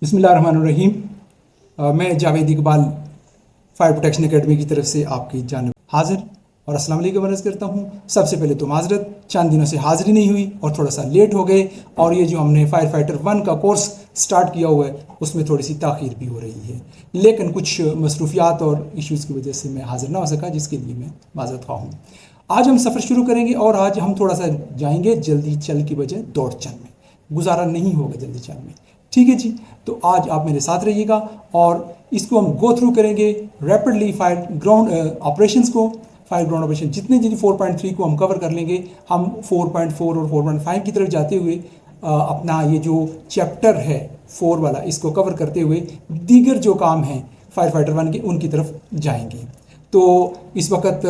बिस्मिल्लाहिर्रहमानिर्रहीम। मैं Javed Iqbal fire protection academy की तरफ से आपकी जानिब हाजिर और अस्सलाम वालेकुम अर्ज़ करता हूँ। सबसे पहले तो माजरत, चंद दिनों से हाज़िरी नहीं हुई और थोड़ा सा लेट हो गए, और ये जो हमने फायर फाइटर 1 का कोर्स स्टार्ट किया हुआ है उसमें थोड़ी सी ताख़ीर भी हो रही है, लेकिन कुछ मसरूफियात और इश्यूज़ की वजह से मैं हाज़िर ना हो सका, जिसके लिए मैं माज़रत ख़्वाह हूँ। आज हम सफ़र शुरू करेंगे और आज हम थोड़ा सा जाएंगे जल्दी चल की बजाय दौड़ चल में, गुजारा नहीं होगा जल्दी चल में। ठीक है जी, तो आज आप मेरे साथ रहिएगा और इसको हम गो थ्रू करेंगे रैपिडली फायर ग्राउंड ऑपरेशंस को। फायर ग्राउंड ऑपरेशन जितने 4.3 को हम कवर कर लेंगे, हम 4.4 और 4.5 की तरफ जाते हुए अपना ये जो चैप्टर है 4 वाला, इसको कवर करते हुए दीगर जो काम हैं फायर फाइटर 1 के उनकी तरफ जाएंगे। तो इस वक्त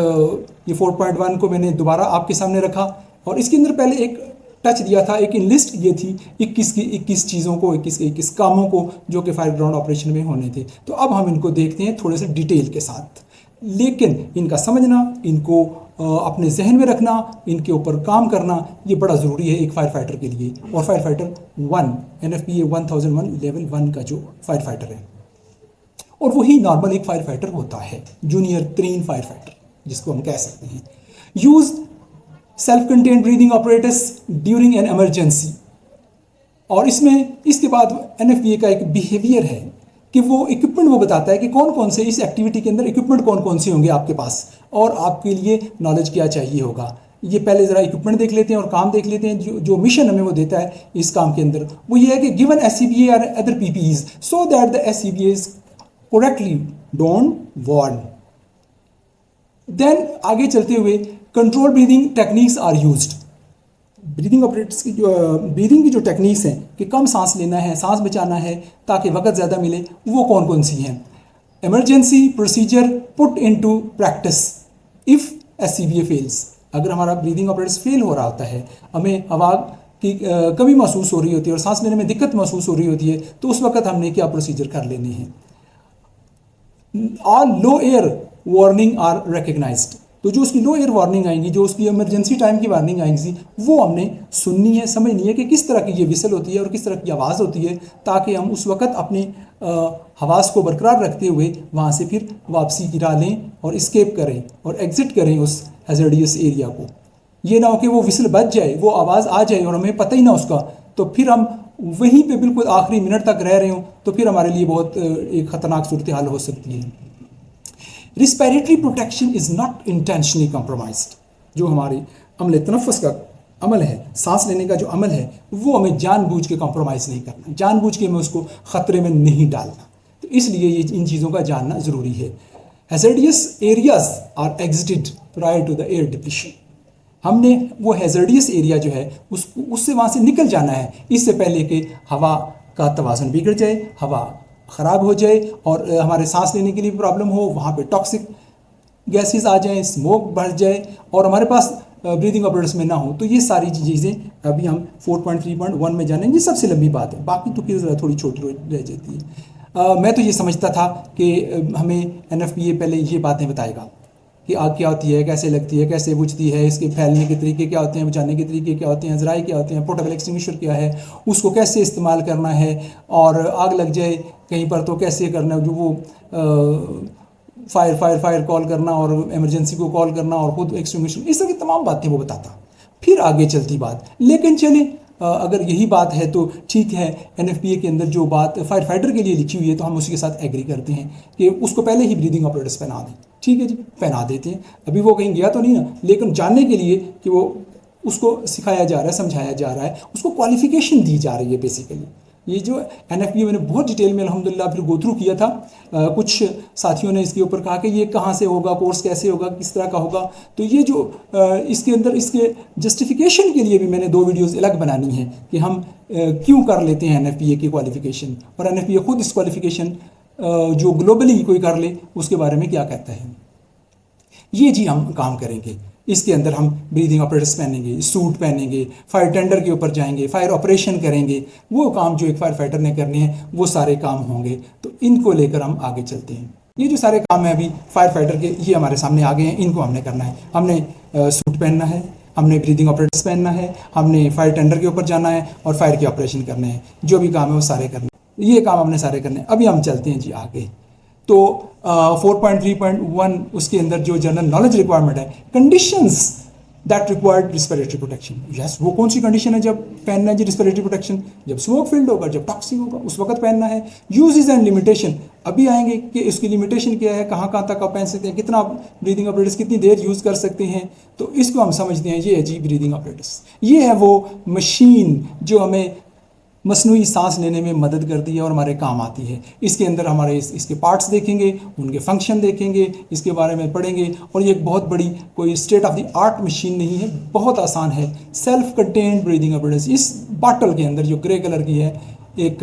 ये 4.1 को मैंने दोबारा आपके सामने रखा और इसके अंदर पहले एक टच दिया था, एक लिस्ट ये थी 21 चीज़ों को, 21 कामों को जो कि फायर ग्राउंड ऑपरेशन में होने थे। तो अब हम इनको देखते हैं थोड़े से डिटेल के साथ, लेकिन इनका समझना, इनको अपने जहन में रखना, इनके ऊपर काम करना ये बड़ा ज़रूरी है एक फायर फाइटर के लिए। और फायर फाइटर 1 NFPA 1001 लेवल 1 का जो फायर फाइटर है, और वही नॉर्मल एक फायर फाइटर होता है, जूनियर तरीन फायर फाइटर जिसको हम कह सकते हैं। Use self contained breathing apparatus during an emergency. और इसमें इसके बाद NFPA का एक बिहेवियर है कि वो इक्विपमेंट वो बताता है कि कौन कौन से इस एक्टिविटी के अंदर इक्विपमेंट कौन कौन से होंगे आपके पास और आपके लिए नॉलेज क्या चाहिए होगा। ये पहले ज़रा इक्विपमेंट देख लेते हैं और काम देख लेते हैं। जो मिशन हमें वो देता है इस काम के अंदर, वो ये है कि गिवन SCBA और other PPEs so that the SCBAs correctly don't warn. Then आगे चलते हुए control breathing techniques are used. Breathing operators की जो ब्रीदिंग की जो टेक्निक्स हैं कि कम सांस लेना है, सांस बचाना है ताकि वक्त ज़्यादा मिले, वो कौन कौन सी हैं। Emergency procedure put into practice if SCBA fails. अगर हमारा ब्रीदिंग ऑपरेटर्स फेल हो रहा होता है, हमें हवा की कमी महसूस हो रही होती है और सांस लेने में दिक्कत महसूस हो रही होती है, तो उस वक्त हमने क्या प्रोसीजर कर लेने हैं। All low air warning are recognised. तो जो उसकी लो एयर वार्निंग आएंगी, जो उसकी इमरजेंसी टाइम की वार्निंग आएंगी, वो हमने सुननी है, समझनी है कि किस तरह की ये विसल होती है और किस तरह की आवाज़ होती है, ताकि हम उस वक्त अपने हवास को बरकरार रखते हुए वहाँ से फिर वापसी की राह लें और इस्केप करें और एग्ज़िट करें उस हैज़ार्डियस एरिया को। ये ना हो कि वो विसल बच जाए, वो आवाज़ आ जाए और हमें पता ही ना उसका, तो फिर हम वहीं पे बिल्कुल आखिरी मिनट तक रह रहे हों, तो फिर हमारे लिए बहुत एक ख़तरनाक सूरत हाल हो सकती है। Respiratory protection is not intentionally compromised. जो हमारे अमल तनफ़ुस का अमल है, सांस लेने का जो अमल है, वो हमें जानबूझ के कॉम्प्रोमाइज़ नहीं करना, जानबूझ के हमें उसको ख़तरे में नहीं डालना। तो इसलिए ये इन चीज़ों का जानना ज़रूरी है। Hazardous areas are exited prior to the air depletion. हमने वो हैज़ार्डियस एरिया जो है उससे वहाँ से निकल जाना है, इससे पहले कि हवा का तवाज़ुन बिगड़ जाए, हवा ख़राब हो जाए और हमारे सांस लेने के लिए प्रॉब्लम हो, वहाँ पे टॉक्सिक गैसेस आ जाएं, स्मोक बढ़ जाए और हमारे पास ब्रीदिंग ऑपरेटर्स में ना हो। तो ये सारी चीज़ें अभी हम 4.3.1 में जानेंगे। सबसे लंबी बात है, बाकी तो फिर थोड़ी छोटी रह जाती है। मैं तो ये समझता था कि हमें NFPA पहले ये बातें बताएगा कि आग क्या होती है, कैसे लगती है, कैसे बुझती है, इसके फैलने के तरीके क्या होते हैं, बुझाने के तरीके क्या होते हैं, ज़राए क्या होते हैं, पोर्टेबल एक्सटिंग्विशर क्या है, उसको कैसे इस्तेमाल करना है, और आग लग जाए कहीं पर तो कैसे करना है, जो वो फायर कॉल करना और इमरजेंसी को कॉल करना और खुद एक्सटिंग्विशर, इस तरह की तमाम बातें वो बताता। फिर आगे चलती बात, लेकिन चले अगर यही बात है तो ठीक है, NFPA के अंदर जो बात फायर फाइटर के लिए लिखी हुई है तो हम उसी के साथ एग्री करते हैं कि उसको पहले ही ब्रीदिंग ऑपरेटर्स पहना दें। ठीक है जी, पहना देते हैं। अभी वो कहीं गया तो नहीं ना, लेकिन जानने के लिए कि वो उसको सिखाया जा रहा है, समझाया जा रहा है, उसको क्वालिफिकेशन दी जा रही है बेसिकली। ये जो NFPA मैंने बहुत डिटेल में अल्हम्दुलिल्लाह फिर गो थ्रू किया था। कुछ साथियों ने इसके ऊपर कहा कि ये कहाँ से होगा, कोर्स कैसे होगा, किस तरह का होगा। तो ये जो इसके अंदर इसके जस्टिफिकेशन के लिए भी मैंने 2 वीडियोस अलग बनानी है कि हम क्यों कर लेते हैं NFPA की क्वालिफिकेशन, और NFPA खुद इस क्वालिफिकेशन जो ग्लोबली कोई कर ले उसके बारे में क्या कहता है। ये जी हम काम करेंगे। इसके अंदर हम ब्रीदिंग ऑपरेटर्स पहनेंगे, सूट पहनेंगे, फायर टेंडर के ऊपर जाएंगे, फायर ऑपरेशन करेंगे, वो काम जो एक फायर फाइटर ने करने हैं वो सारे काम होंगे। तो इनको लेकर हम आगे चलते हैं। ये जो सारे काम हैं अभी फायर फाइटर के, ये हमारे सामने आ गए हैं, इनको हमने करना है। हमने सूट पहनना है, हमने ब्रीदिंग ऑपरेटर्स पहनना है, हमने फायर टेंडर के ऊपर जाना है और फायर के ऑपरेशन करने हैं। जो भी काम है वो सारे करने हैं। ये काम हमने सारे करने हैं। अभी हम चलते हैं जी आगे। तो 4.3.1 उसके अंदर जो जनरल नॉलेज रिक्वायरमेंट है, conditions that required respiratory protection. Yes, वो कौन सी कंडीशन है जब पहनना है जी रिस्पिरेटरी प्रोटेक्शन? जब स्मोक फील्ड होगा, जब टॉक्सिक होगा, उस वक्त पहनना है। यूजेस एंड लिमिटेशन, अभी आएंगे कि इसकी लिमिटेशन क्या है, कहाँ कहाँ तक आप पहन सकते हैं, कितना ब्रीदिंग ऑपरेटर्स कितनी देर यूज़ कर सकते हैं। तो इसको हम समझते हैं, ये है जी ब्रीदिंग ऑपरेटर्स। ये है वो मशीन जो हमें मसनूई सांस लेने में मदद करती है और हमारे काम आती है। इसके अंदर हमारे इसके पार्ट्स देखेंगे, उनके फंक्शन देखेंगे, इसके बारे में पढ़ेंगे। और ये एक बहुत बड़ी कोई state of the art machine नहीं है, बहुत आसान है। Self contained breathing operators. इस बॉटल के अंदर जो ग्रे कलर की है, एक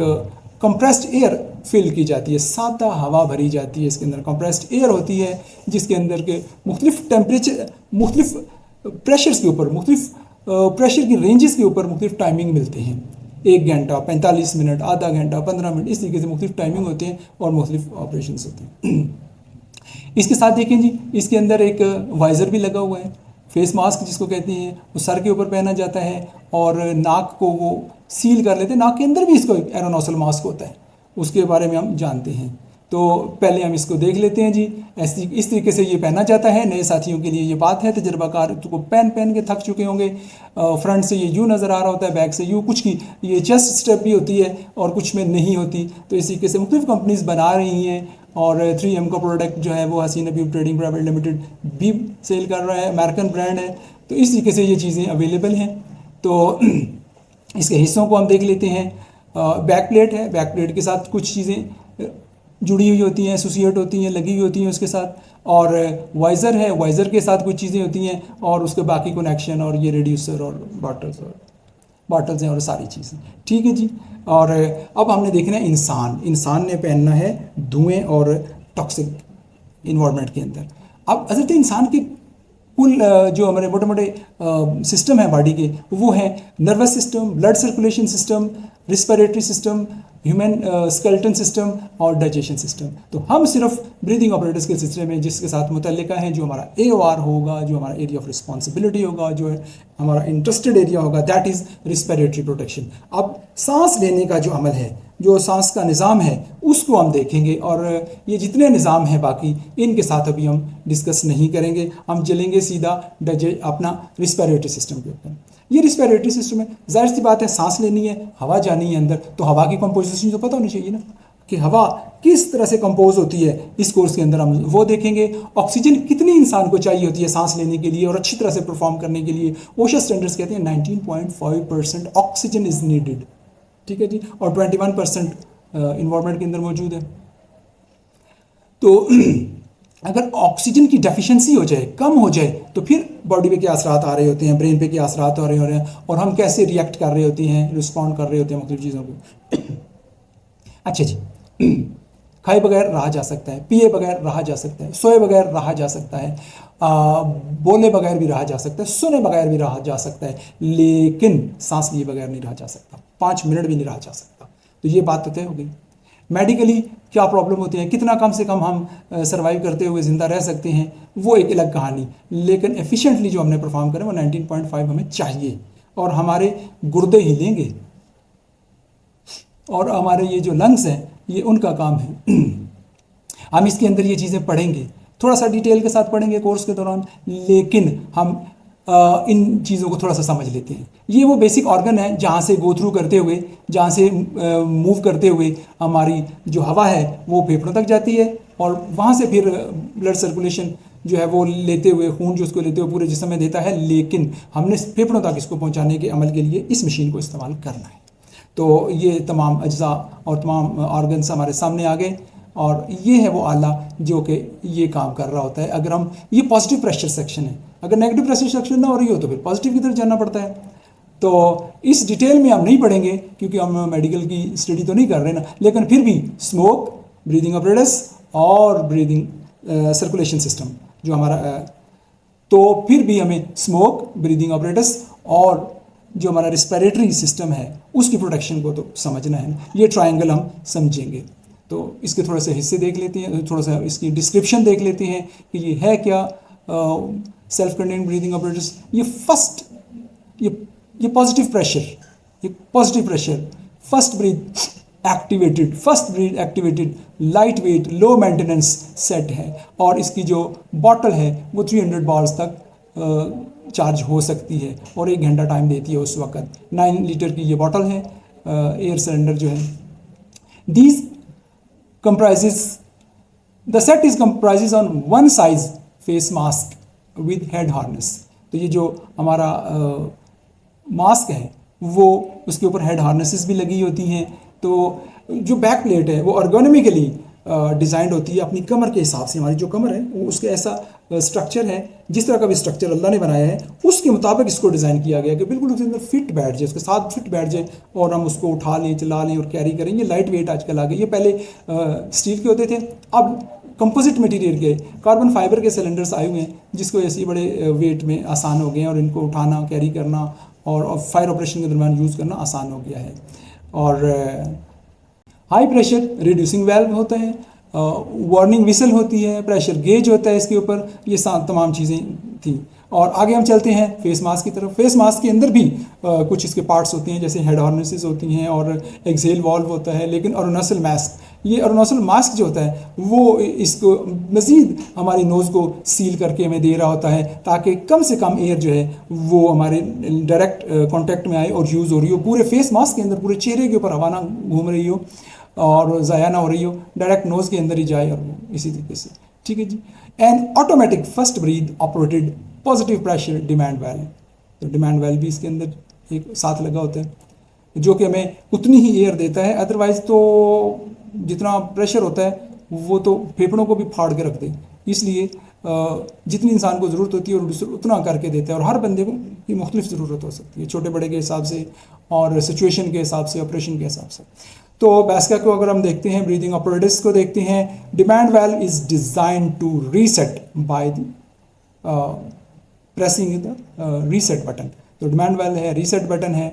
कंप्रेस्ड एयर फिल की जाती है, सादा हवा भरी जाती है। इसके अंदर कंप्रेस्ड एयर होती है जिसके अंदर के मुख्तलिफ टेम्परेचर, मुख्तलिफ प्रेशर्स के ऊपर, मुख्तलिफ प्रेशर की रेंजेस के ऊपर मुख्तलिफ टाइमिंग मिलते हैं। 1 घंटा, 45 मिनट, आधा घंटा, 15 मिनट, इस तरीके से मुख्तलिफ टाइमिंग होते हैं और मुख्तलिफ ऑपरेशंस होते हैं। इसके साथ देखें जी, इसके अंदर एक वाइज़र भी लगा हुआ है। फेस मास्क जिसको कहते हैं, वो सर के ऊपर पहना जाता है और नाक को वो सील कर लेते हैं। नाक के अंदर भी इसको एरोनोसल मास्क होता है, उसके बारे में हम जानते हैं। तो पहले हम इसको देख लेते हैं जी। ऐसी इस तरीके से ये पहना जाता है। नए साथियों के लिए ये बात है, तजर्बाकार तो पहन पहन के थक चुके होंगे। फ्रंट से ये यूँ नज़र आ रहा होता है, बैक से यूँ, कुछ की ये चेस्ट स्टेप भी होती है और कुछ में नहीं होती। तो इस तरीके से मुख्तलिफ कंपनीज बना रही हैं और 3M का प्रोडक्ट जो है वो हसीन हबीब ट्रेडिंग प्राइवेट लिमिटेड भी सेल कर रहा है, अमेरिकन ब्रांड है। तो इस तरीके से ये चीज़ें अवेलेबल हैं। तो इसके हिस्सों को हम देख लेते हैं। बैक प्लेट है, बैक प्लेट के साथ कुछ चीज़ें जुड़ी हुई होती हैं, एसोसिएट होती हैं, लगी हुई होती हैं उसके साथ। और वाइज़र है, वाइज़र के साथ कुछ चीज़ें होती हैं और उसके बाकी कनेक्शन और ये रिड्यूसर और बॉटल्स हैं और सारी चीज़ें। ठीक है जी। और अब हमने देखना है इंसान ने पहनना है धुएं और टॉक्सिक इन्वायरमेंट के अंदर। अब असल इंसान के कुल जो हमारे मोटे मोटे सिस्टम है बॉडी के, वो है nervous system, blood circulation system, respiratory system, human skeleton system और डाइजेशन सिस्टम। तो हम सिर्फ ब्रीदिंग ऑपरेटर्स के सिलसिले में जिसके साथ मुतल्लिका है, जो हमारा AOR होगा, जो हमारा एरिया ऑफ रिस्पॉन्सिबिलिटी होगा, जो है हमारा इंटरेस्टेड एरिया होगा, दैट इज़ रिस्पिरेटरी प्रोटेक्शन। अब सांस लेने का जो अमल है, जो सांस का निज़ाम है, उसको हम देखेंगे। और ये जितने निज़ाम हैं बाकी, इनके साथ अभी हम डिस्कस नहीं करेंगे। हम चलेंगे सीधा अपना रिस्पिरेटरी सिस्टम के ऊपर। ये रिस्पिरेटरी सिस्टम है, जाहिर सी बात है, सांस लेनी है, हवा जानी है अंदर, तो हवा की कंपोजिशन तो पता होनी चाहिए ना, कि हवा किस तरह से कंपोज होती है। इस कोर्स के अंदर हम वो देखेंगे। ऑक्सीजन कितनी इंसान को चाहिए होती है सांस लेने के लिए और अच्छी तरह से परफॉर्म करने के लिए। ओशा स्टैंडर्ड्स कहते हैं 19.5% ऑक्सीजन इज नीडेड। ठीक है जी। और 21% इन्वायरमेंट के अंदर मौजूद है। तो अगर ऑक्सीजन की डेफिशिएंसी हो जाए, कम हो जाए, तो फिर बॉडी पे क्या असरात आ रहे होते हैं, ब्रेन पे क्या असरात हो रहे हैं और हम कैसे रिएक्ट कर रहे होते हैं, रिस्पॉन्ड कर रहे होते हैं मुख्तलिफ चीज़ों को। अच्छा जी। खाए बगैर रहा जा सकता है, पिए बगैर रहा जा सकता है, सोए बगैर रहा जा सकता है, बोले बगैर भी रहा जा सकता है, सुने बगैर भी रहा जा सकता है, लेकिन सांस लिए बगैर नहीं रहा जा सकता, 5 मिनट भी नहीं रहा जा सकता। तो ये बात तो तय हो गई। मेडिकली क्या प्रॉब्लम होती है, कितना कम से कम हम सर्वाइव करते हुए ज़िंदा रह सकते हैं, वो एक अलग कहानी। लेकिन एफिशिएंटली जो हमने परफॉर्म करें वो 19.5 हमें चाहिए। और हमारे गुर्दे हिलेंगे और हमारे ये जो लंग्स हैं, ये उनका काम है। हम इसके अंदर ये चीज़ें पढ़ेंगे, थोड़ा सा डिटेल के साथ पढ़ेंगे कोर्स के दौरान, लेकिन हम इन चीज़ों को थोड़ा सा समझ लेते हैं। ये वो बेसिक ऑर्गन है जहाँ से गो थ्रू करते हुए, जहाँ से मूव करते हुए हमारी जो हवा है वो फेफड़ों तक जाती है और वहाँ से फिर ब्लड सर्कुलेशन जो है वो लेते हुए, खून जो उसको लेते हुए पूरे जिस्म में देता है। लेकिन हमने फेफड़ों तक इसको पहुँचाने के अमल के लिए इस मशीन को इस्तेमाल करना है। तो ये तमाम अज्जा और तमाम ऑर्गन्स हमारे सामने आ गए और ये है वो आला जो कि ये काम कर रहा होता है। अगर हम, ये पॉजिटिव प्रेशर सेक्शन है, अगर नेगेटिव प्रेशर सेक्शन ना हो रही हो तो फिर पॉजिटिव की तरफ जाना पड़ता है। तो इस डिटेल में हम नहीं पढ़ेंगे क्योंकि हम मेडिकल की स्टडी तो नहीं कर रहे ना, लेकिन फिर भी स्मोक, ब्रीदिंग apparatus और ब्रीदिंग सर्कुलेशन सिस्टम जो हमारा तो फिर भी हमें स्मोक, ब्रीदिंग apparatus और जो हमारा रिस्पिरेटरी सिस्टम है उसकी प्रोटेक्शन को तो समझना है। ये ट्रायंगल हम समझेंगे। तो इसके थोड़े से हिस्से देख लेते हैं, थोड़ा सा इसकी डिस्क्रिप्शन देख लेते हैं कि ये है क्या। सेल्फ कंटेन्ड ब्रीदिंग ऑपरेटर्स, ये फर्स्ट, ये पॉजिटिव प्रेशर, ये positive pressure, first breath activated, first breath activated light weight low maintenance set है और इसकी जो बॉटल है वो 300 बार्स तक चार्ज हो सकती है और 1 घंटा टाइम देती है उस वक्त। 9 लीटर की ये बॉटल है, एयर सिलेंडर जो है। These comprises the set is comprises on one size face mask with head harness। तो ये जो हमारा मास्क है वो उसके ऊपर हेड हार्नेसेस भी लगी होती हैं। तो जो बैक प्लेट है वो ergonomically डिज़ाइंड होती है अपनी कमर के हिसाब से। हमारी जो कमर है वो उसके ऐसा स्ट्रक्चर है, जिस तरह का भी स्ट्रक्चर अल्लाह ने बनाया है उसके मुताबिक इसको डिज़ाइन किया गया कि बिल्कुल उसके अंदर फिट बैठ जाए, उसके साथ फिट बैठ जाए और हम उसको उठा लें, चला लें और कैरी करें। ये लाइट वेट आजकल आ गई। ये पहले स्टील के होते थे, अब कंपोजिट मटेरियल के कार्बन फाइबर के सिलेंडर्स आए हुए हैं जिसको ऐसे बड़े वेट में आसान हो गए हैं और इनको उठाना, कैरी करना और फायर ऑपरेशन के दरमियान यूज़ करना आसान हो गया है। और हाई प्रेशर रिड्यूसिंग वाल्व होता है, वार्निंग विसल होती है, प्रेशर गेज होता है इसके ऊपर। ये तमाम चीज़ें थी। और आगे हम चलते हैं फेस मास्क की तरफ। फेस मास्क के अंदर भी कुछ इसके पार्ट्स होते हैं, जैसे हेड हार्नेसेस होती हैं और एक्सेल वाल्व होता है। लेकिन ओरोनोसल मास्क, ये ओरोनोसल मास्क जो होता है वो इसको मज़ीद हमारी नोज़ को सील करके हमें दे रहा होता है ताकि कम से कम एयर जो है वो हमारे डायरेक्ट कांटेक्ट में आए और यूज़ हो रही हो। पूरे फेस मास्क के अंदर पूरे चेहरे के ऊपर हवा ना घूम रही हो और ज़ाया ना हो रही हो, डायरेक्ट नोज़ के अंदर ही जाए और इसी तरीके से। ठीक है जी। And automatic first breath operated positive pressure demand valve. तो डिमांड वाल्व भी इसके अंदर एक साथ लगा होता है जो कि हमें उतनी ही एयर देता है। अदरवाइज़ तो जितना प्रेशर होता है वो तो फेफड़ों को भी फाड़ के रख दे, इसलिए जितनी इंसान को ज़रूरत होती है और उतना करके देता है। और हर बंदे को की मुख्तलिफ ज़रूरत हो सकती है, छोटे बड़े के हिसाब से और सिचुएशन के हिसाब से, ऑपरेशन के हिसाब से। तो बैस्का को अगर हम देखते हैं, ब्रीदिंग ऑपरेटर्स को देखते हैं, demand valve is design to reset by the pressing the reset button. तो डिमांड वाल्व है, रीसेट बटन है।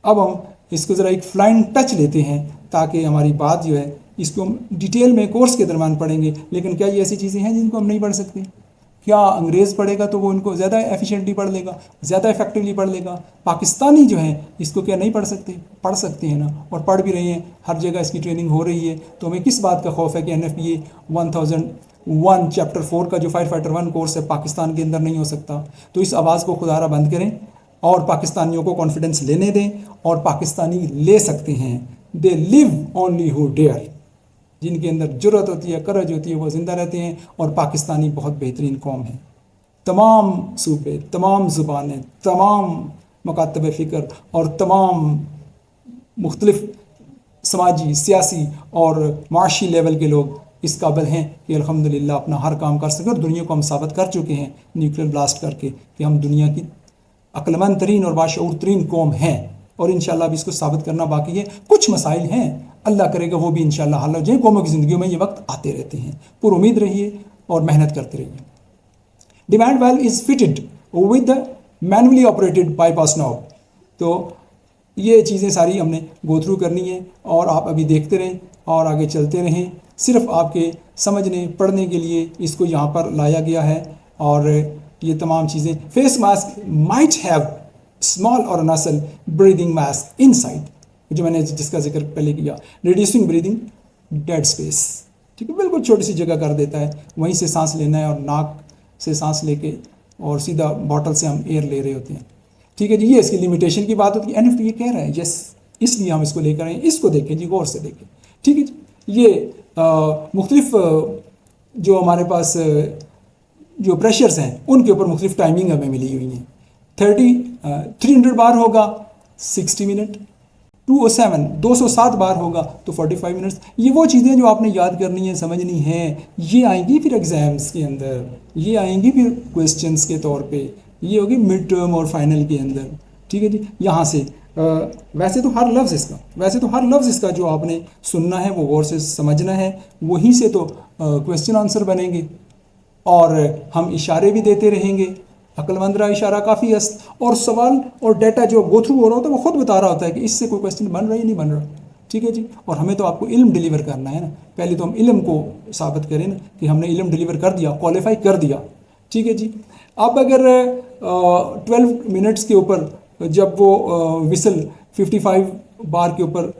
अब हम इसको ज़रा एक फ्लाइंग टच लेते हैं ताकि हमारी बात जो है इसको हम डिटेल में कोर्स के दरमियान पढ़ेंगे। लेकिन क्या ये ऐसी चीज़ें हैं जिनको हम नहीं पढ़ सकते? क्या अंग्रेज़ पढ़ेगा तो वो इनको ज़्यादा एफिशिएंटली पढ़ लेगा, ज़्यादा इफेक्टिवली पढ़ लेगा? पाकिस्तानी जो है इसको क्या नहीं पढ़ सकते? पढ़ सकते हैं ना, और पढ़ भी रहे हैं। हर जगह इसकी ट्रेनिंग हो रही है। तो हमें किस बात का खौफ है कि NFPA 1001 चैप्टर 4 का जो फायर फाइटर 1 कोर्स है पाकिस्तान के अंदर नहीं हो सकता? तो इस आवाज़ को खुदारा बंद करें और पाकिस्तानियों को कॉन्फिडेंस लेने दें, और पाकिस्तानी ले सकते हैं। They live only who dare. जिनके अंदर जुर्रत होती है, करज होती है, वो ज़िंदा रहते हैं। और पाकिस्तानी बहुत बेहतरीन कौम है। तमाम सूबे, तमाम ज़ुबानें, तमाम मकातब फ़िक्र और तमाम मुख्तलिफ समाजी, सियासी और माशी लेवल के लोग इस काबिल हैं कि अल्हम्दुलिल्लाह अपना हर काम कर सकें। और दुनिया को हम साबित कर चुके हैं न्यूक्लियर ब्लास्ट करके कि हम दुनिया की अक्लमंद तरीन और बाशऊर तरीन कौम हैं। और इंशाल्लाह भी इसको साबित करना बाकी है। कुछ मसाइल हैं, अल्लाह करेगा वो भी इंशाल्लाह हल हो जाए। कौमों की ज़िंदगी में ये वक्त आते रहते हैं। पुर उम्मीद रहिए और मेहनत करते रहिए। Demand valve is fitted with the manually operated bypass knob. तो ये चीज़ें सारी हमने गो थ्रू करनी है और आप अभी देखते रहें और आगे चलते रहें। सिर्फ आपके समझने पढ़ने के लिए इसको यहाँ पर लाया गया है। और ये तमाम चीज़ें, face mask might have small और नसल ब्रीदिंग मास्क इनसाइड, जो मैंने जिसका जिक्र पहले किया, रिड्यूसिंग ब्रीदिंग डेड स्पेस। ठीक है, बिल्कुल छोटी सी जगह कर देता है, वहीं से सांस लेना है और नाक से सांस लेके और सीधा बॉटल से हम एयर ले रहे होते हैं। ठीक है जी, ये इसकी लिमिटेशन की बात होती है। NFPA कह रहा है, यस, इसलिए हम इसको लेकर आए। इसको देखें जी, गौर से देखें। ठीक है जी, ये मुख्तलिफ जो हमारे पास जो प्रेशर्स हैं उनके ऊपर मुख्तलिफ टाइमिंग हमें मिली हुई हैं। 300 बार होगा 60 मिनट, 207 बार होगा तो 45 मिनट्स। ये वो चीज़ें जो आपने याद करनी है, समझनी है। ये आएंगी फिर एग्ज़ाम्स के अंदर, ये आएंगी फिर क्वेश्चंस के तौर पे, ये होगी मिड टर्म और फाइनल के अंदर। ठीक है जी, यहाँ से वैसे तो हर लफ्ज़ इसका जो आपने सुनना है वो गौर से समझना है, वहीं से तो क्वेश्चन आंसर बनेंगे। और हम इशारे भी देते रहेंगे, अक्लमंद रहा इशारा काफ़ी है। और सवाल और डेटा जो गो थ्रू हो रहा होता है वो खुद बता रहा होता है कि इससे कोई क्वेश्चन बन रहा है या नहीं बन रहा। ठीक है जी, और हमें तो आपको इल्म डिलीवर करना है ना। पहले तो हम इल्म को साबित करें ना कि हमने इल्म डिलीवर कर दिया, क्वालिफाई कर दिया। ठीक है जी, अब अगर 12 मिनट्स के ऊपर जब वो विसल 55 बार के ऊपर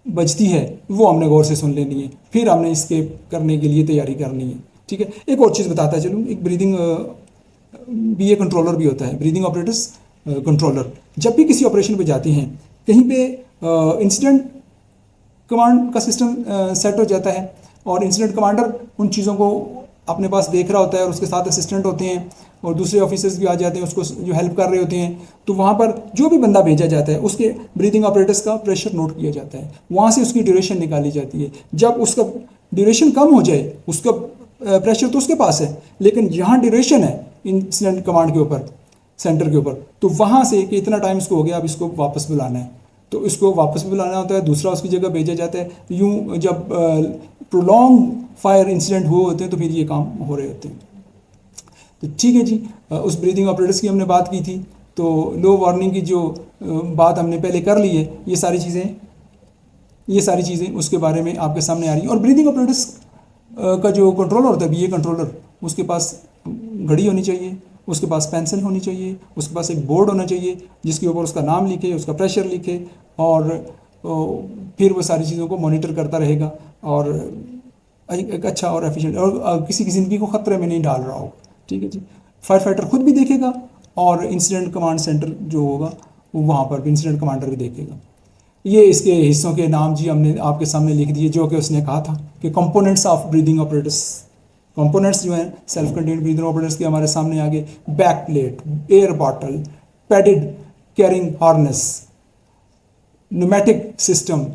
बजती है वो हमने गौर से सुन लेनी है, फिर हमने इसके करने के लिए तैयारी करनी है। ठीक है, एक और चीज़ बताता चलूँ, एक ब्रीदिंग भी एक कंट्रोलर भी होता है, ब्रीदिंग ऑपरेटर्स कंट्रोलर। जब भी किसी ऑपरेशन पे जाती हैं, कहीं पे इंसिडेंट कमांड का सिस्टम सेट हो जाता है और इंसिडेंट कमांडर उन चीज़ों को अपने पास देख रहा होता है और उसके साथ असिस्टेंट होते हैं और दूसरे ऑफिसर्स भी आ जाते हैं उसको जो हेल्प कर रहे होते हैं। तो वहाँ पर जो भी बंदा भेजा जाता है उसके ब्रीदिंग ऑपरेटर्स का प्रेशर नोट किया जाता है, वहाँ से उसकी ड्यूरेशन निकाली जाती है। जब उसका ड्यूरेशन कम हो जाए, उसका प्रेशर तो उसके पास है, लेकिन जहाँ ड्यूरेशन है इंसिडेंट कमांड के ऊपर, सेंटर के ऊपर, तो वहाँ से कि इतना टाइम इसको हो गया, अब इसको वापस बुलाना है, तो इसको वापस बुलाना होता है, दूसरा उसकी जगह भेजा जाता है। यूँ जब प्रोलॉन्ग फायर इंसिडेंट हुए होते हैं तो फिर ये काम हो रहे होते हैं। तो ठीक है जी, उस ब्रीदिंग ऑपरेटर्स की हमने बात की थी। तो लो वार्निंग की जो बात हमने पहले कर ली है, ये सारी चीज़ें उसके बारे में आपके सामने आ रही हैं। और ब्रीदिंग ऑपरेटर्स का जो कंट्रोलर होता है, बीए कंट्रोलर, उसके पास घड़ी होनी चाहिए, उसके पास पेंसिल होनी चाहिए, उसके पास एक बोर्ड होना चाहिए जिसके ऊपर उसका नाम लिखे, उसका प्रेशर लिखे, और फिर वो सारी चीज़ों को मॉनिटर करता रहेगा और एक अच्छा और एफिशिएंट और किसी की ज़िंदगी को ख़तरे में नहीं डाल रहा होगा। ठीक है जी, फायर फाइटर खुद भी देखेगा और इंसिडेंट कमांड सेंटर जो होगा वहाँ पर भी इंसिडेंट कमांडर भी देखेगा। ये इसके हिस्सों के नाम जी हमने आपके सामने लिख दिए, जो कि उसने कहा था कि components of breathing operators. Components जो हैं सेल्फ कंटेन्ड ब्रीदिंग ऑपरेटर्स के हमारे सामने आगे back plate, air bottle, padded carrying harness, pneumatic system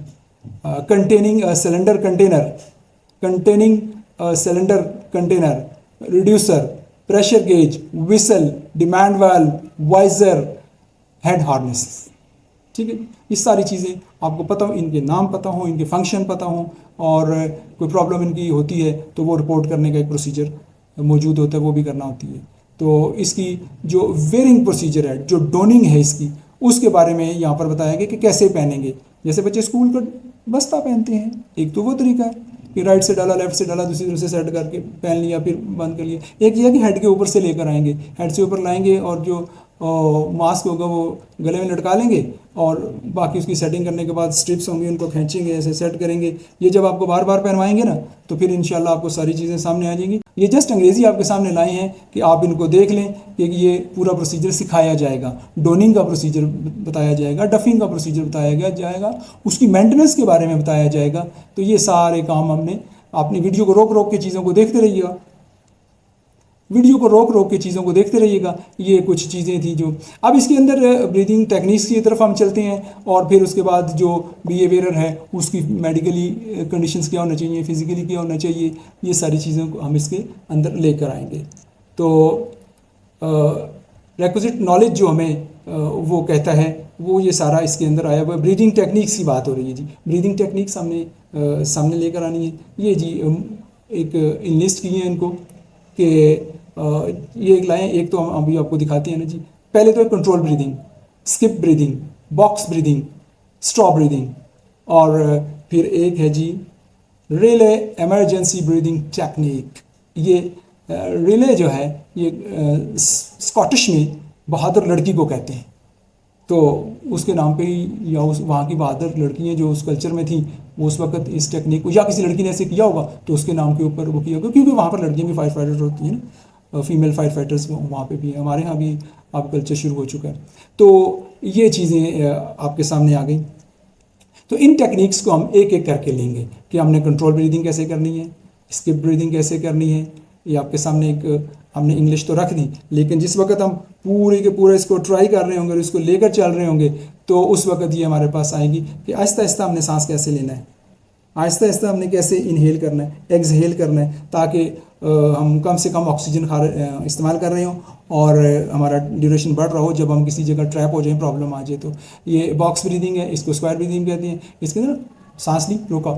containing a cylinder container, reducer, pressure gauge, whistle, demand valve, visor, head harness। ठीक है, ये सारी चीज़ें आपको पता हो, इनके नाम पता हो, इनके फंक्शन पता हो, और कोई प्रॉब्लम इनकी होती है तो वो रिपोर्ट करने का एक प्रोसीजर मौजूद होता है, वो भी करना होती है। तो इसकी जो वेयरिंग प्रोसीजर है, जो डोनिंग है इसकी, उसके बारे में यहाँ पर बताया गया कि कैसे पहनेंगे। जैसे बच्चे स्कूल का बस्ता पहनते हैं, एक तो वो तरीका है कि राइट से डाला, लेफ्ट से डाला, दूसरी तरफ से सेट करके पहन लिया, फिर बंद कर लिया। एक ये है कि हेड के ऊपर से लेकर आएंगे, हेड से ऊपर लाएंगे और जो मास्क होगा वो गले में लटका लेंगे, और बाकी उसकी सेटिंग करने के बाद स्ट्रिप्स होंगी, उनको खींचेंगे, ऐसे सेट करेंगे। ये जब आपको बार बार पहनवाएंगे ना, तो फिर इंशाल्लाह आपको सारी चीज़ें सामने आ जाएंगी। ये जस्ट अंग्रेज़ी आपके सामने लाए हैं कि आप इनको देख लें कि ये पूरा प्रोसीजर सिखाया जाएगा। डोनिंग का प्रोसीजर बताया जाएगा, डफिंग का प्रोसीजर बताया जाएगा, उसकी मेंटेनेंस के बारे में बताया जाएगा। तो ये सारे काम हमने, आपने वीडियो को रोक रोक के चीज़ों को देखते रहिएगा, वीडियो को रोक रोक के चीज़ों को देखते रहिएगा। ये कुछ चीज़ें थी जो, अब इसके अंदर ब्रीदिंग टेक्निक्स की तरफ हम चलते हैं, और फिर उसके बाद जो बिहेवियर है उसकी मेडिकली कंडीशंस क्या होना चाहिए, फिजिकली क्या होना चाहिए, ये सारी चीज़ों को हम इसके अंदर लेकर आएंगे। तो रिक्विजिट नॉलेज जो हमें वो कहता है, वो ये सारा इसके अंदर आया हुआ है। ब्रीदिंग टेक्निक्स की बात हो रही है जी, ब्रीदिंग टेक्निक्स हमने सामने लेकर आनी है। ये जी एक लिस्ट की है इनको कि ये एक लाएँ, एक तो हम अभी आपको दिखाते हैं ना जी। पहले तो control breathing, skip breathing, box breathing, straw breathing, और फिर एक है जी रिले इमरजेंसी ब्रीदिंग टेक्निक। ये रिले जो है ये स्कॉटिश में बहादुर लड़की को कहते हैं, तो उसके नाम पे ही, या उस वहाँ की बहादुर लड़कियाँ जो उस कल्चर में थी, वो उस वक्त इस टेक्निक को, या किसी लड़की ने ऐसे किया होगा तो उसके नाम के ऊपर वो किया होगा, क्योंकि वहाँ पर लड़कियाँ भी फायर फाइटर होती हैं ना, फीमेल फायर फाइटर्स वहाँ पे भी है। हमारे यहाँ भी आप कल्चर शुरू हो चुका है। तो ये चीज़ें आपके सामने आ गई। तो इन टेक्निक्स को हम एक एक करके लेंगे कि हमने कंट्रोल ब्रीदिंग कैसे करनी है, स्किप ब्रीदिंग कैसे करनी है। ये आपके सामने एक हमने इंग्लिश तो रख दी, लेकिन जिस वक्त हम पूरे के पूरे इसको ट्राई कर रहे होंगे और इसको लेकर चल रहे होंगे, तो उस वक्त ये हमारे पास आएगी कि आहिस्ता आहिस्ता हमने सांस कैसे लेना है, आहिस्ता आहिस्ता हमने कैसे इनहेल करना है, एक्सहेल करना है, ताकि हम कम से कम ऑक्सीजन इस्तेमाल कर रहे हों और हमारा ड्यूरेशन बढ़ रहा हो। जब हम किसी जगह ट्रैप हो जाए, प्रॉब्लम आ जाए, तो ये बॉक्स ब्रीदिंग है, इसको स्क्वायर ब्रीदिंग कहते हैं। इसके अंदर सांस ली, रोका,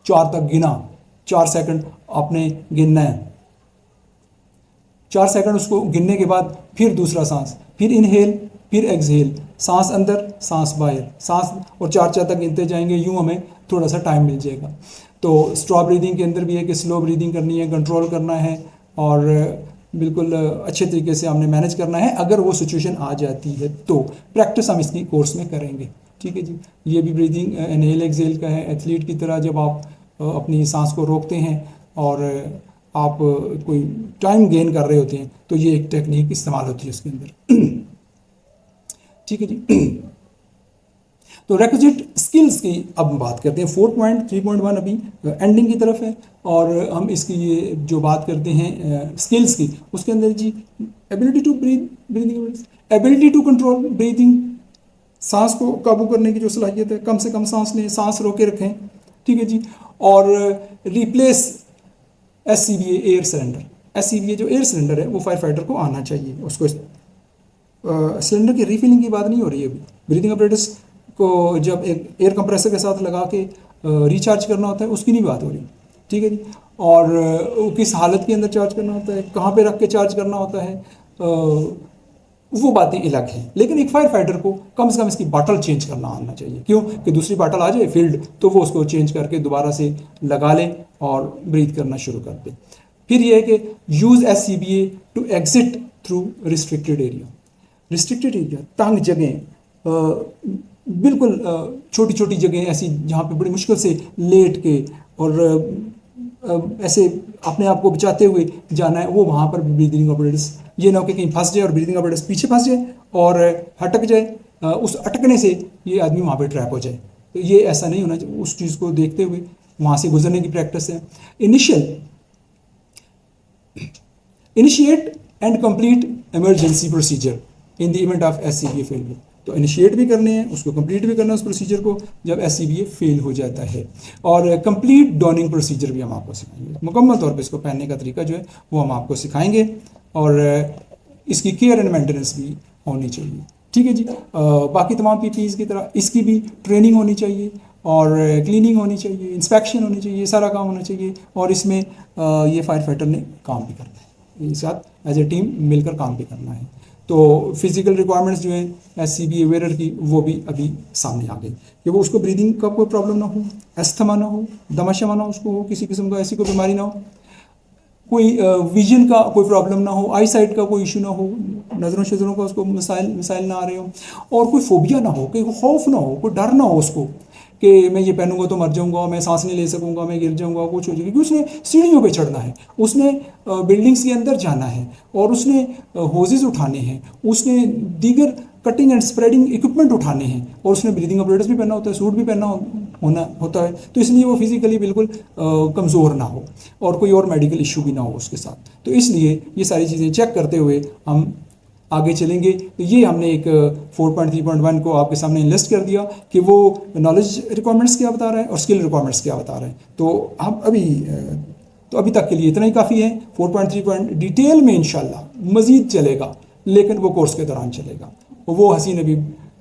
4 तक गिना, 4 सेकंड आपने गिनना है, 4 सेकंड उसको गिनने के बाद फिर दूसरा सांस, फिर इनहेल, फिर एक्सहेल, सांस अंदर, सांस बाहर, सांस, और 4 तक गिनते जाएंगे। यूँ हमें थोड़ा सा टाइम मिल जाएगा। तो स्ट्रॉ ब्रीदिंग के अंदर भी है कि स्लो ब्रीदिंग करनी है, कंट्रोल करना है, और बिल्कुल अच्छे तरीके से हमने मैनेज करना है। अगर वो सिचुएशन आ जाती है तो प्रैक्टिस हम इसकी कोर्स में करेंगे। ठीक है जी। ये भी ब्रीदिंग इनहेल एक्सहेल का है। एथलीट की तरह जब आप अपनी सांस को रोकते हैं और आप कोई टाइम गेन कर रहे होते हैं तो ये एक टेक्निक इस्तेमाल होती है उसके अंदर। ठीक है जी। तो रेक्विजिट स्किल्स की अब बात करते हैं। 4.3.1 अभी एंडिंग की तरफ है और हम इसकी ये जो बात करते हैं स्किल्स की, उसके अंदर जी ability to breathing, ability to control breathing, सांस को काबू करने की जो सलाहियत है, कम से कम सांस लें, सांस रोके रखें, ठीक है जी। और replace SCBA air cylinder, SCBA जो एयर सिलेंडर है वो फायर फाइटर को आना चाहिए। उसको सिलेंडर की रिफिलिंग की बात नहीं हो रही है अभी। ब्रीदिंग अपरेटस को जब एक एयर कंप्रेसर के साथ लगा के रिचार्ज करना होता है उसकी नहीं बात हो रही, ठीक है जी। और किस हालत के अंदर चार्ज करना होता है, कहाँ पे रख के चार्ज करना होता है, वो बातें अलग हैं। लेकिन एक फायर फाइटर को कम से कम इसकी बॉटल चेंज करना आना चाहिए। क्यों कि दूसरी बॉटल आ जाए फील्ड तो वो उसको चेंज करके दोबारा से लगा ले और ब्रीथ करना शुरू कर दे। फिर ये है कि use SCBA to exit through restricted area. Restricted area, तंग जगह, बिल्कुल छोटी छोटी जगह ऐसी जहाँ पे बड़ी मुश्किल से लेट के और ऐसे अपने आप को बचाते हुए जाना है, वो वहाँ पर ब्रीदिंग ऑपरेटर्स, ये ना हो कि कहीं फंस जाए और ब्रीदिंग ऑपरेटर्स पीछे फंस जाए और हटक जाए, उस अटकने से ये आदमी वहाँ पे ट्रैप हो जाए। तो ये ऐसा नहीं होना चाहिए। उस चीज़ को देखते हुए वहाँ से गुजरने की प्रैक्टिस है। Initiate and complete emergency procedure in the event of SCBA failure. तो इनिशिएट भी करने हैं, उसको कंप्लीट भी करना है उस प्रोसीजर को जब SCBA फेल हो जाता है। और कंप्लीट डॉनिंग प्रोसीजर भी हम आपको सिखाएंगे। मुकम्मल तौर पे इसको पहनने का तरीका जो है वो हम आपको सिखाएंगे और इसकी केयर एंड मेंटेनेंस भी होनी चाहिए, ठीक है जी। बाकी तमाम PPEs की तरह इसकी भी ट्रेनिंग होनी चाहिए और क्लीनिंग होनी चाहिए, इंस्पेक्शन होनी चाहिए, सारा काम होना चाहिए। और इसमें ये फायर फाइटर ने काम भी करना है, एक साथ एज ए टीम मिलकर काम भी करना है। तो फिजिकल रिक्वायरमेंट्स जो है SCBA वेयर की वो भी अभी सामने आ गई कि वो उसको ब्रीदिंग का कोई प्रॉब्लम ना हो, अस्थमा ना हो, दमाशमा ना उसको हो, किसी किस्म का ऐसी कोई बीमारी ना हो, कोई विजन का कोई प्रॉब्लम ना हो, आई साइट का कोई इशू ना हो, नज़रों शजरों का उसको मिसाइल ना आ रहे हो, और कोई फोबिया ना हो, कोई खौफ ना हो, कोई डर ना हो उसको कि मैं ये पहनूंगा तो मर जाऊंगा, मैं सांस नहीं ले सकूंगा, मैं गिर जाऊंगा, कुछ हो जाएगा। क्योंकि उसने सीढ़ियों पे चढ़ना है, उसने बिल्डिंग्स के अंदर जाना है और उसने होजेस उठाने हैं, उसने दीगर कटिंग एंड स्प्रेडिंग इक्विपमेंट उठाने हैं और उसने ब्रीदिंग अपरेटस भी पहनना होता है, सूट भी पहनना होता है। तो इसलिए वो फिजिकली बिल्कुल कमज़ोर ना हो और कोई और मेडिकल इशू भी ना हो उसके साथ। तो इसलिए ये सारी चीज़ें चेक करते हुए हम आगे चलेंगे। तो ये हमने एक 4.3.1 को आपके सामने लिस्ट कर दिया कि वो नॉलेज रिक्वायरमेंट्स क्या बता रहा है और स्किल रिक्वायरमेंट्स क्या बता रहे हैं। तो हम अभी तक के लिए इतना ही काफ़ी है। 4.3 डिटेल में इंशाल्लाह मज़ीद चलेगा, लेकिन वो कोर्स के दौरान चलेगा, वो हसीन अभी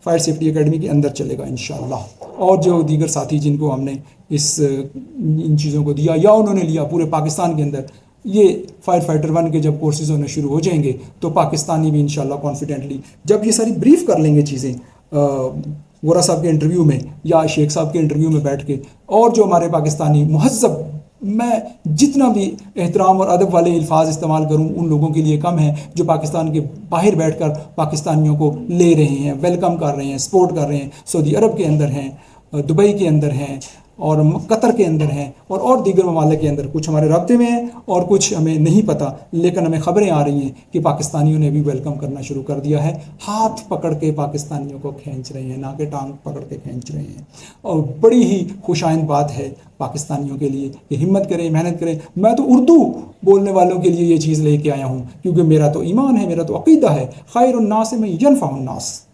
फायर सेफ्टी एकेडमी के अंदर चलेगा इंशाल्लाह। और जो दीगर साथी जिनको हमने इन चीज़ों को दिया या उन्होंने लिया पूरे पाकिस्तान के अंदर, ये फायर फाइटर 1 के जब कोर्सेज होने शुरू हो जाएंगे तो पाकिस्तानी भी इंशाल्लाह कॉन्फिडेंटली जब ये सारी ब्रीफ कर लेंगे चीज़ें वोरा साहब के इंटरव्यू में या शेख साहब के इंटरव्यू में बैठ के, और जो हमारे पाकिस्तानी मुहज़्ज़ब, मैं जितना भी एहतराम और अदब वाले अल्फाज इस्तेमाल करूं उन लोगों के लिए कम है जो पाकिस्तान के बाहर बैठकर पाकिस्तानियों को ले रहे हैं, वेलकम कर रहे हैं, सपोर्ट कर रहे हैं। सऊदी अरब के अंदर हैं, दुबई के अंदर हैं और कतर के अंदर हैं और दीगर ममालिक के अंदर। कुछ हमारे राब्ते में हैं और कुछ हमें नहीं पता, लेकिन हमें ख़बरें आ रही हैं कि पाकिस्तानियों ने भी वेलकम करना शुरू कर दिया है। हाथ पकड़ के पाकिस्तानियों को खींच रहे हैं, ना कि टांग पकड़ के खींच रहे हैं। और बड़ी ही खुशाइंद बात है पाकिस्तानियों के लिए कि हिम्मत करें, मेहनत करें। मैं तो उर्दू बोलने वालों के लिए ये चीज़ लेके आया हूँ क्योंकि मेरा तो ईमान है, मेरा तो अक़ीदा है, खैरुन्नास में यनफ़उन्नास,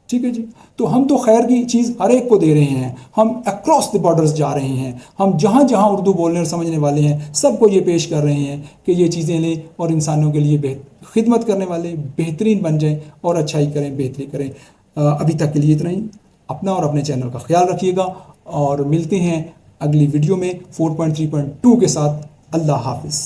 ठीक है जी। तो हम तो खैर की चीज़ हर एक को दे रहे हैं, हम अक्रॉस द बॉर्डर्स जा रहे हैं, हम जहाँ जहाँ उर्दू बोलने और समझने वाले हैं सबको ये पेश कर रहे हैं कि ये चीज़ें लें और इंसानों के लिए खिदमत करने वाले बेहतरीन बन जाएं और अच्छाई करें, बेहतरी करें। अभी तक के लिए इतना ही। अपना और अपने चैनल का ख्याल रखिएगा और मिलते हैं अगली वीडियो में 4.3.2 के साथ। अल्लाह हाफिज़।